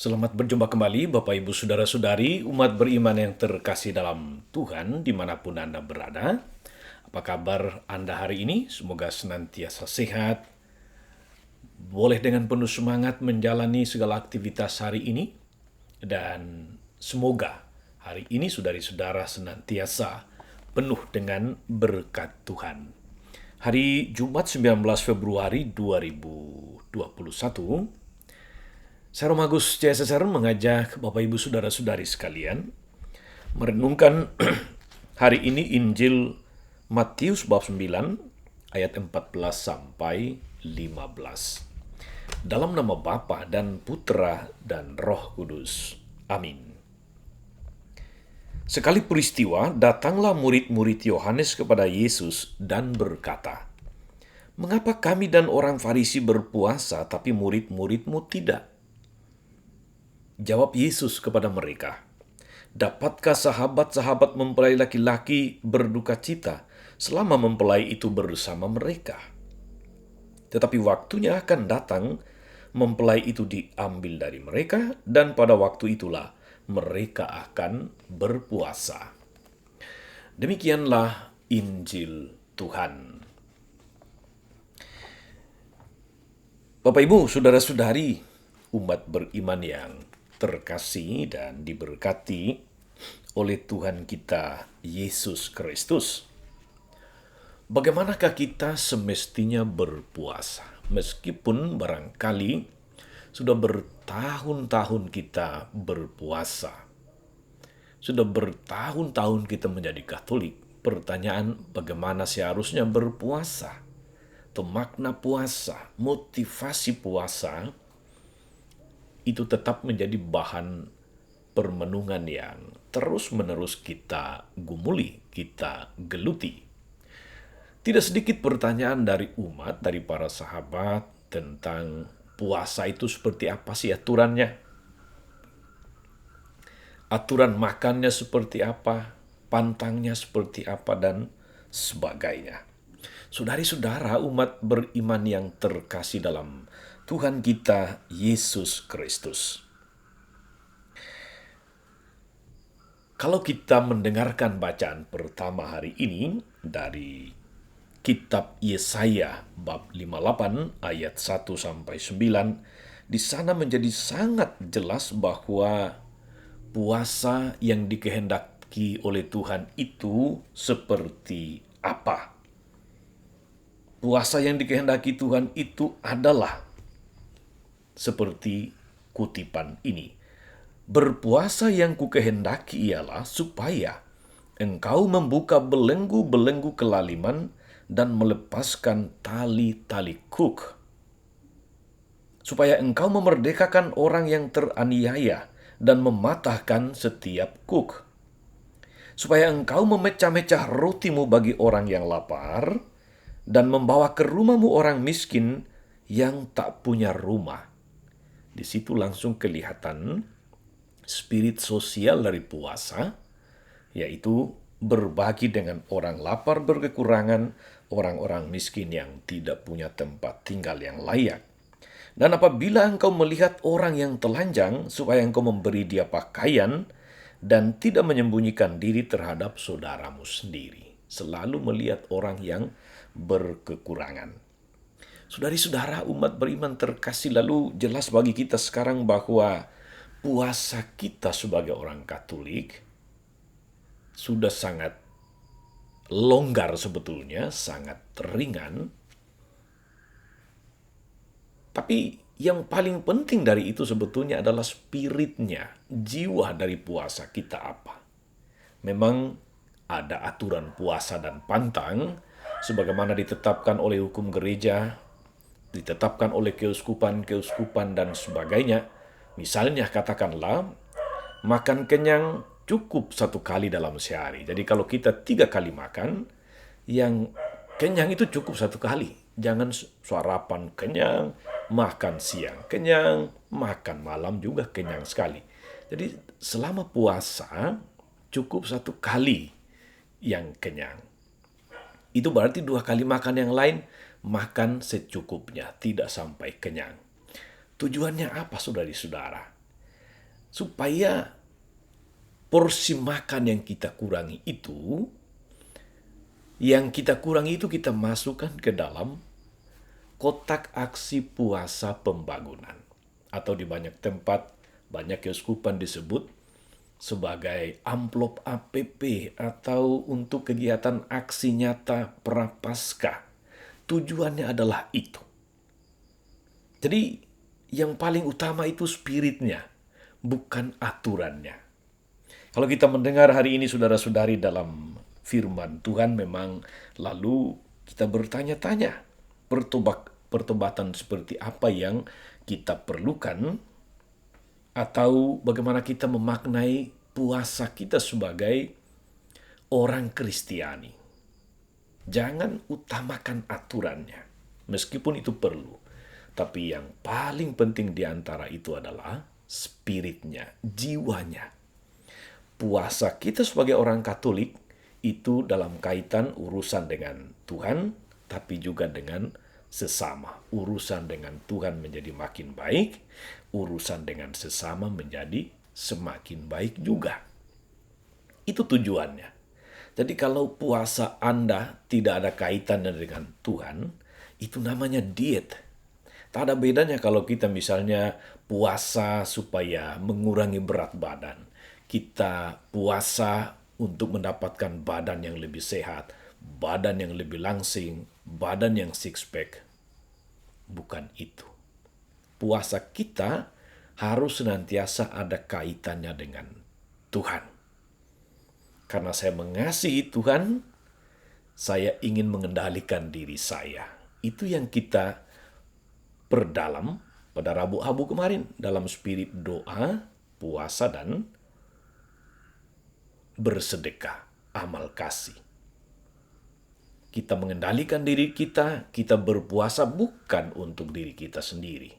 Selamat berjumpa kembali Bapak Ibu Saudara-saudari, umat beriman yang terkasih dalam Tuhan dimanapun Anda berada. Apa kabar Anda hari ini? Semoga senantiasa sehat, boleh dengan penuh semangat menjalani segala aktivitas hari ini, dan semoga hari ini saudari-saudara senantiasa penuh dengan berkat Tuhan. Hari Jumat 19 Februari 2021, saya Romagus CSSR mengajak Bapak Ibu Saudara-saudari sekalian merenungkan hari ini Injil Matius bab 9 ayat 14 sampai 15. Dalam nama Bapa dan Putra dan Roh Kudus. Amin. Sekali peristiwa, datanglah murid-murid Yohanes kepada Yesus dan berkata, "Mengapa kami dan orang Farisi berpuasa, tapi murid-muridmu tidak?" Jawab Yesus kepada mereka, "Dapatkah sahabat-sahabat mempelai laki-laki berduka cita selama mempelai itu bersama mereka? Tetapi waktunya akan datang, mempelai itu diambil dari mereka, dan pada waktu itulah mereka akan berpuasa." Demikianlah Injil Tuhan. Bapak Ibu, saudara-saudari, umat beriman yang terkasih dan diberkati oleh Tuhan kita Yesus Kristus. Bagaimanakah kita semestinya berpuasa? Meskipun barangkali sudah bertahun-tahun kita berpuasa, sudah bertahun-tahun kita menjadi Katolik, pertanyaan bagaimana seharusnya berpuasa, atau makna puasa, motivasi puasa, itu tetap menjadi bahan permenungan yang terus-menerus kita gumuli, kita geluti. Tidak sedikit pertanyaan dari umat, dari para sahabat tentang puasa itu seperti apa sih aturannya? Aturan makannya seperti apa? Pantangnya seperti apa? Dan sebagainya. Saudari-saudara, umat beriman yang terkasih dalam Tuhan kita Yesus Kristus. Kalau kita mendengarkan bacaan pertama hari ini dari kitab Yesaya bab 58 ayat 1 sampai 9, di sana menjadi sangat jelas bahwa puasa yang dikehendaki oleh Tuhan itu seperti apa. Puasa yang dikehendaki Tuhan itu adalah seperti kutipan ini. "Berpuasa yang kukehendaki ialah supaya engkau membuka belenggu-belenggu kelaliman dan melepaskan tali-tali kuk, supaya engkau memerdekakan orang yang teraniaya dan mematahkan setiap kuk, supaya engkau memecah-mecah rotimu bagi orang yang lapar dan membawa ke rumahmu orang miskin yang tak punya rumah." Di situ langsung kelihatan spirit sosial dari puasa, yaitu berbagi dengan orang lapar berkekurangan, orang-orang miskin yang tidak punya tempat tinggal yang layak. "Dan apabila engkau melihat orang yang telanjang, supaya engkau memberi dia pakaian dan tidak menyembunyikan diri terhadap saudaramu sendiri." Selalu melihat orang yang berkekurangan. Saudari-saudara, umat beriman terkasih, lalu jelas bagi kita sekarang bahwa puasa kita sebagai orang Katolik sudah sangat longgar sebetulnya, sangat ringan. Tapi yang paling penting dari itu sebetulnya adalah spiritnya, jiwa dari puasa kita apa. Memang ada aturan puasa dan pantang, sebagaimana ditetapkan oleh hukum gereja, ditetapkan oleh keuskupan dan sebagainya. Misalnya katakanlah, makan kenyang cukup 1 kali dalam sehari. Jadi kalau kita 3 kali makan, yang kenyang itu cukup 1 kali. Jangan sarapan kenyang, makan siang kenyang, makan malam juga kenyang sekali. Jadi selama puasa cukup 1 kali yang kenyang. Itu berarti 2 kali makan yang lain, makan secukupnya, tidak sampai kenyang. Tujuannya apa, saudari-saudara? supaya porsi makan yang kita kurangi itu, kita masukkan ke dalam kotak aksi puasa pembangunan. Atau di banyak tempat, banyak keuskupan disebut sebagai amplop APP atau untuk kegiatan aksi nyata Prapaskah. Tujuannya adalah itu. Jadi yang paling utama itu spiritnya, bukan aturannya. Kalau kita mendengar hari ini saudara-saudari dalam firman Tuhan, memang lalu kita bertanya-tanya, pertobatan seperti apa yang kita perlukan, atau bagaimana kita memaknai puasa kita sebagai orang Kristiani. Jangan utamakan aturannya, meskipun itu perlu. Tapi yang paling penting di antara itu adalah spiritnya, jiwanya. Puasa kita sebagai orang Katolik itu dalam kaitan urusan dengan Tuhan, tapi juga dengan sesama. Urusan dengan Tuhan menjadi makin baik, urusan dengan sesama menjadi semakin baik juga. Itu tujuannya. Jadi kalau puasa Anda tidak ada kaitannya dengan Tuhan, itu namanya diet. Tak ada bedanya kalau kita misalnya puasa supaya mengurangi berat badan. Kita puasa untuk mendapatkan badan yang lebih sehat, badan yang lebih langsing, badan yang six pack. Bukan itu. Puasa kita harus senantiasa ada kaitannya dengan Tuhan. Karena saya mengasihi Tuhan, saya ingin mengendalikan diri saya. Itu yang kita perdalam pada Rabu-Habu kemarin dalam spirit doa, puasa, dan bersedekah, amal kasih. Kita mengendalikan diri kita berpuasa bukan untuk diri kita sendiri.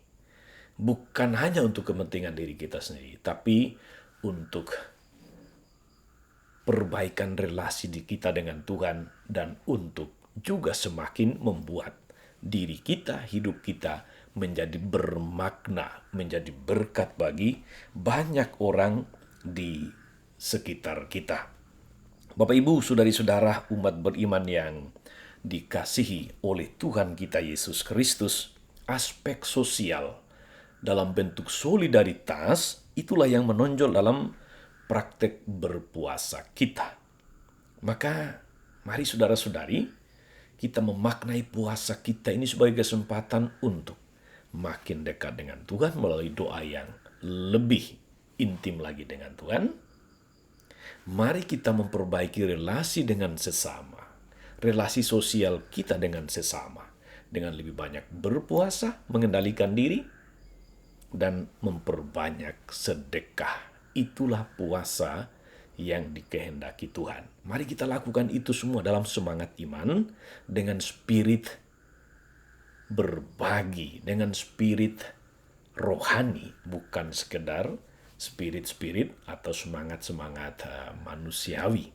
Bukan hanya untuk kepentingan diri kita sendiri, tapi untuk perbaikan relasi kita dengan Tuhan dan untuk juga semakin membuat diri kita, hidup kita menjadi bermakna, menjadi berkat bagi banyak orang di sekitar kita. Bapak Ibu, saudari-saudara umat beriman yang dikasihi oleh Tuhan kita Yesus Kristus, aspek sosial dalam bentuk solidaritas itulah yang menonjol dalam praktek berpuasa kita. Maka mari saudara-saudari, kita memaknai puasa kita ini sebagai kesempatan untuk makin dekat dengan Tuhan melalui doa yang lebih intim lagi dengan Tuhan. Mari kita memperbaiki relasi dengan sesama, relasi sosial kita dengan sesama, dengan lebih banyak berpuasa, mengendalikan diri, dan memperbanyak sedekah. Itulah puasa yang dikehendaki Tuhan. Mari kita lakukan itu semua dalam semangat iman, dengan spirit berbagi, dengan spirit rohani, bukan sekedar spirit-spirit atau semangat-semangat manusiawi.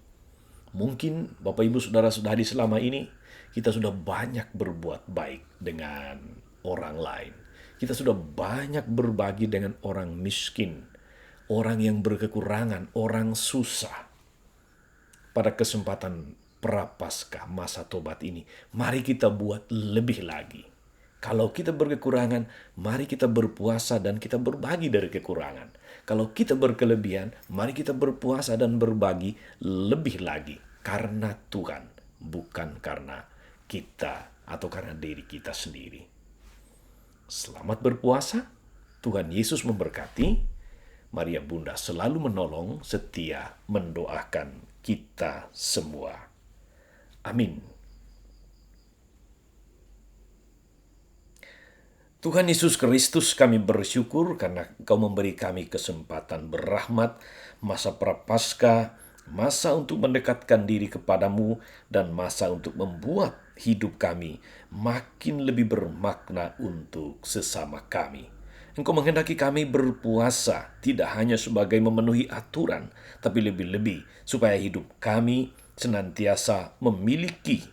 Mungkin Bapak Ibu Saudara-saudari selama ini kita sudah banyak berbuat baik dengan orang lain. Kita sudah banyak berbagi dengan orang miskin, orang yang berkekurangan, orang susah. Pada kesempatan Prapaskah masa tobat ini, mari kita buat lebih lagi. Kalau kita berkekurangan, mari kita berpuasa dan kita berbagi dari kekurangan. Kalau kita berkelebihan, mari kita berpuasa dan berbagi lebih lagi. Karena Tuhan, bukan karena kita atau karena diri kita sendiri. Selamat berpuasa. Tuhan Yesus memberkati. Maria Bunda selalu menolong, setia mendoakan kita semua. Amin. Tuhan Yesus Kristus, kami bersyukur karena Engkau memberi kami kesempatan berrahmat, masa Prapaskah, masa untuk mendekatkan diri kepadamu, dan masa untuk membuat hidup kami makin lebih bermakna untuk sesama kami. Engkau menghendaki kami berpuasa tidak hanya sebagai memenuhi aturan, tapi lebih-lebih supaya hidup kami senantiasa memiliki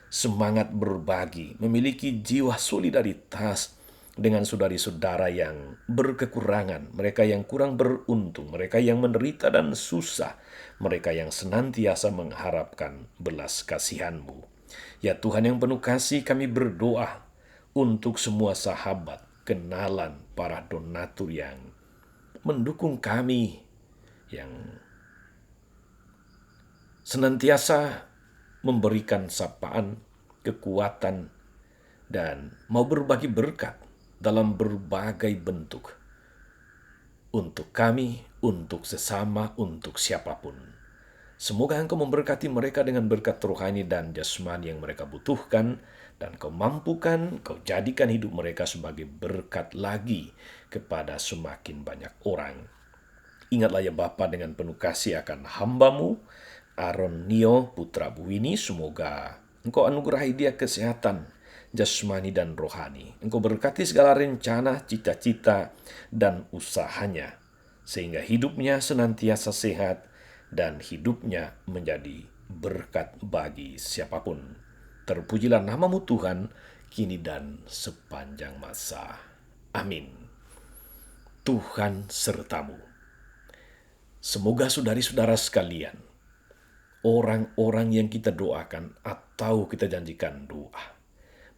semangat berbagi, memiliki jiwa solidaritas, dengan saudari-saudara yang berkekurangan, mereka yang kurang beruntung, mereka yang menderita dan susah, mereka yang senantiasa mengharapkan belas kasihan-Mu. Ya Tuhan yang penuh kasih, kami berdoa untuk semua sahabat, kenalan, para donatur yang mendukung kami, yang senantiasa memberikan sapaan, kekuatan, dan mau berbagi berkat dalam berbagai bentuk untuk kami, untuk sesama, untuk siapapun. Semoga Engkau memberkati mereka dengan berkat rohani dan jasmani yang mereka butuhkan, dan Kau mampukan, Kau jadikan hidup mereka sebagai berkat lagi kepada semakin banyak orang. Ingatlah ya Bapa, dengan penuh kasih akan hamba-Mu, Aaron Nio putra Buwini, semoga Engkau anugerahi dia kesehatan jasmani dan rohani. Engkau berkati segala rencana, cita-cita, dan usahanya, sehingga hidupnya senantiasa sehat dan hidupnya menjadi berkat bagi siapapun. Terpujilah nama-Mu Tuhan, kini dan sepanjang masa. Amin. Tuhan sertamu. Semoga saudari-saudara sekalian, orang-orang yang kita doakan atau kita janjikan doa,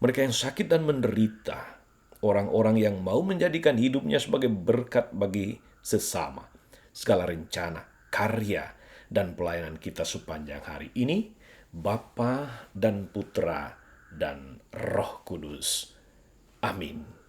mereka yang sakit dan menderita, orang-orang yang mau menjadikan hidupnya sebagai berkat bagi sesama, segala rencana, karya, dan pelayanan kita sepanjang hari ini, Bapa dan Putra dan Roh Kudus. Amin.